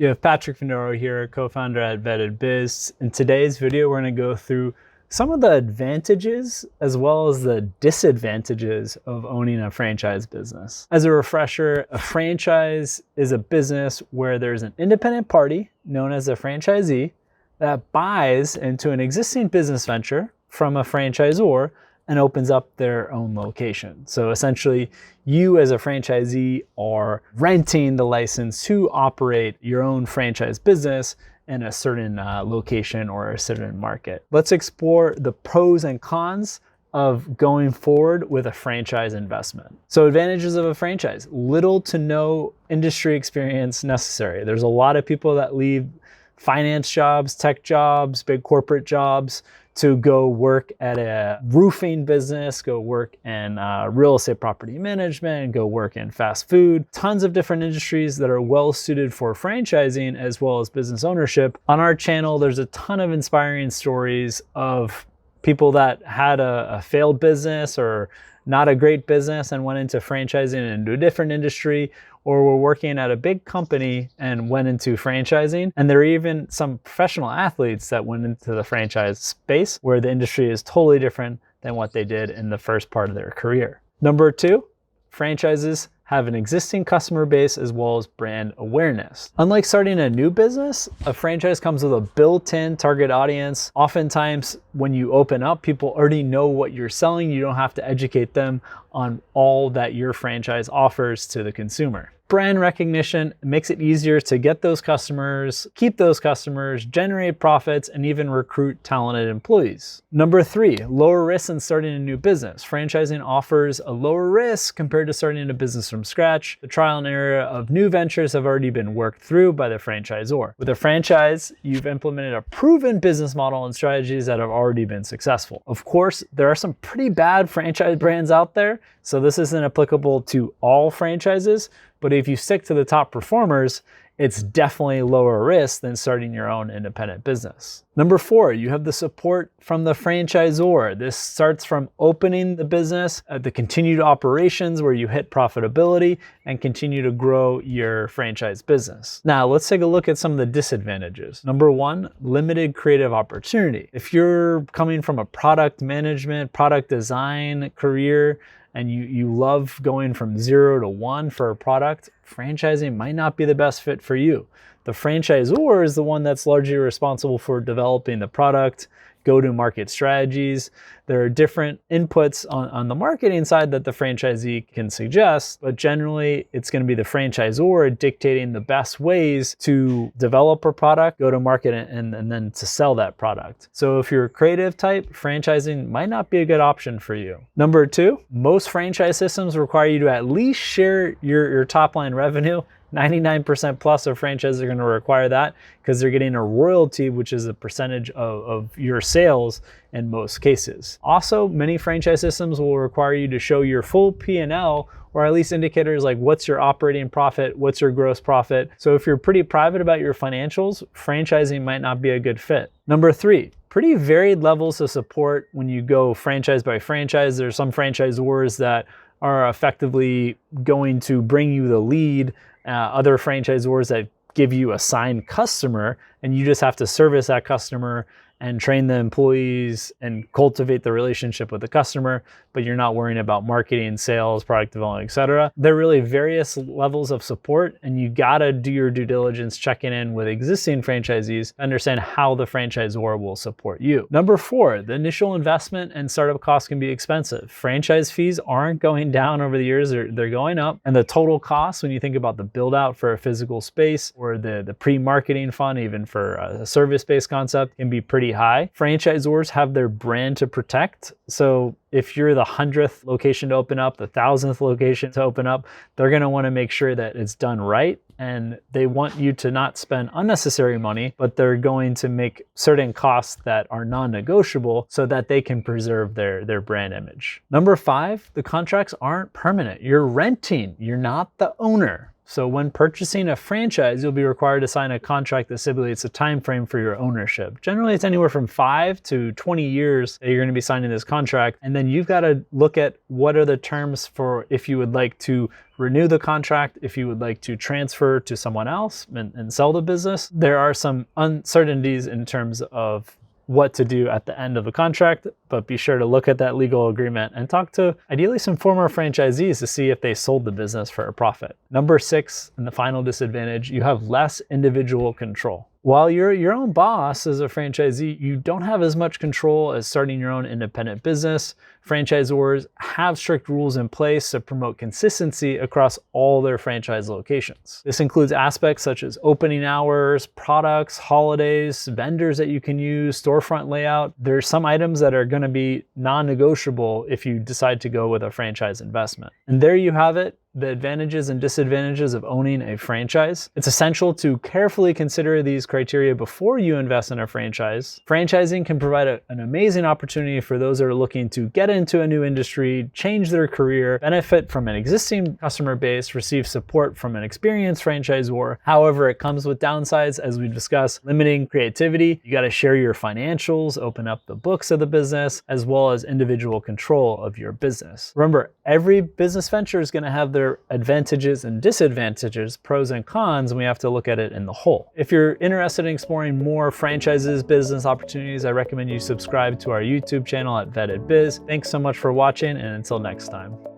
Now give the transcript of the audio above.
You have Patrick Finoro here, co-founder at Vetted Biz. In today's video, we're going to go through some of the advantages as well as the disadvantages of owning a franchise business. As a refresher, a franchise is a business where there's an independent party known as a franchisee that buys into an existing business venture from a franchisor and opens up their own location. So essentially, you as a franchisee are renting the license to operate your own franchise business in a certain location or a certain market. Let's explore the pros and cons of going forward with a franchise investment. So advantages of a franchise: little to no industry experience necessary. There's a lot of people that leave finance jobs, tech jobs, big corporate jobs to go work at a roofing business, go work in real estate property management, go work in fast food. Tons of different industries that are well suited for franchising as well as business ownership. On our channel, there's a ton of inspiring stories of people that had a failed business or not a great business and went into franchising into a different industry, or were working at a big company and went into franchising. And there are even some professional athletes that went into the franchise space where the industry is totally different than what they did in the first part of their career. Number two, franchises have an existing customer base as well as brand awareness. Unlike starting a new business, a franchise comes with a built-in target audience. Oftentimes, when you open up, people already know what you're selling. You don't have to educate them on all that your franchise offers to the consumer. Brand recognition makes it easier to get those customers, keep those customers, generate profits, and even recruit talented employees. Number three, lower risk in starting a new business. Franchising offers a lower risk compared to starting a business from scratch. The trial and error of new ventures have already been worked through by the franchisor. With a franchise, you've implemented a proven business model and strategies that have already been successful. Of course, there are some pretty bad franchise brands out there, so this isn't applicable to all franchises. But if you stick to the top performers, it's definitely lower risk than starting your own independent business. Number four, you have the support from the franchisor. This starts from opening the business, the continued operations where you hit profitability and continue to grow your franchise business. Now, let's take a look at some of the disadvantages. Number one, limited creative opportunity. If you're coming from a product management, product design career, and you love going from 0 to 1 for a product, franchising might not be the best fit for you. The franchisor is the one that's largely responsible for developing the product, go-to-market strategies. There are different inputs on the marketing side that the franchisee can suggest, but generally it's going to be the franchisor dictating the best ways to develop a product, go to market, and then to sell that product. So if you're a creative type, franchising might not be a good option for you. Number two, most franchise systems require you to at least share your top line revenue. 99% plus of franchises are going to require that because they're getting a royalty, which is a percentage of your sales in most cases. Also, many franchise systems will require you to show your full P&L, or at least indicators like what's your operating profit, what's your gross profit. So if you're pretty private about your financials, franchising might not be a good fit. Number three, pretty varied levels of support when you go franchise by franchise. There's some franchisors that are effectively going to bring you the lead. Other franchisors that give you a signed customer and you just have to service that customer and train the employees and cultivate the relationship with the customer, but you're not worrying about marketing, sales, product development, etc. There are really various levels of support, and you gotta do your due diligence checking in with existing franchisees to understand how the franchisor will support you. Number four, the initial investment and startup costs can be expensive. Franchise fees aren't going down over the years, they're going up. And the total cost, when you think about the build out for a physical space or the pre-marketing fund, even for a service-based concept, can be pretty high. Franchisors have their brand to protect. So if you're the 100th location to open up, the 1,000th location to open up, they're going to want to make sure that it's done right. And they want you to not spend unnecessary money, but they're going to make certain costs that are non-negotiable so that they can preserve their brand image. Number five, the contracts aren't permanent. You're renting, you're not the owner. So when purchasing a franchise, you'll be required to sign a contract that stipulates a time frame for your ownership. Generally, it's anywhere from 5 to 20 years that you're going to be signing this contract. And then you've got to look at what are the terms for if you would like to renew the contract, if you would like to transfer to someone else and sell the business. There are some uncertainties in terms of what to do at the end of the contract, but be sure to look at that legal agreement and talk to ideally some former franchisees to see if they sold the business for a profit. Number 6, and the final disadvantage, you have less individual control. While you're your own boss as a franchisee, you don't have as much control as starting your own independent business. Franchisors have strict rules in place to promote consistency across all their franchise locations. This includes aspects such as opening hours, products, holidays, vendors that you can use, storefront layout. There's some items that are going to be non-negotiable if you decide to go with a franchise investment. And there you have it, the advantages and disadvantages of owning a franchise. It's essential to carefully consider these criteria before you invest in a franchise. Franchising can provide an amazing opportunity for those that are looking to get into a new industry, change their career, benefit from an existing customer base, receive support from an experienced franchisor. However, it comes with downsides, as we discussed, limiting creativity. You got to share your financials, open up the books of the business, as well as individual control of your business. Remember, every business venture is going to have their advantages and disadvantages, pros and cons, and we have to look at it in the whole. If you're interested in exploring more franchises, business opportunities, I recommend you subscribe to our YouTube channel at Vetted Biz. Thanks so much for watching, and until next time.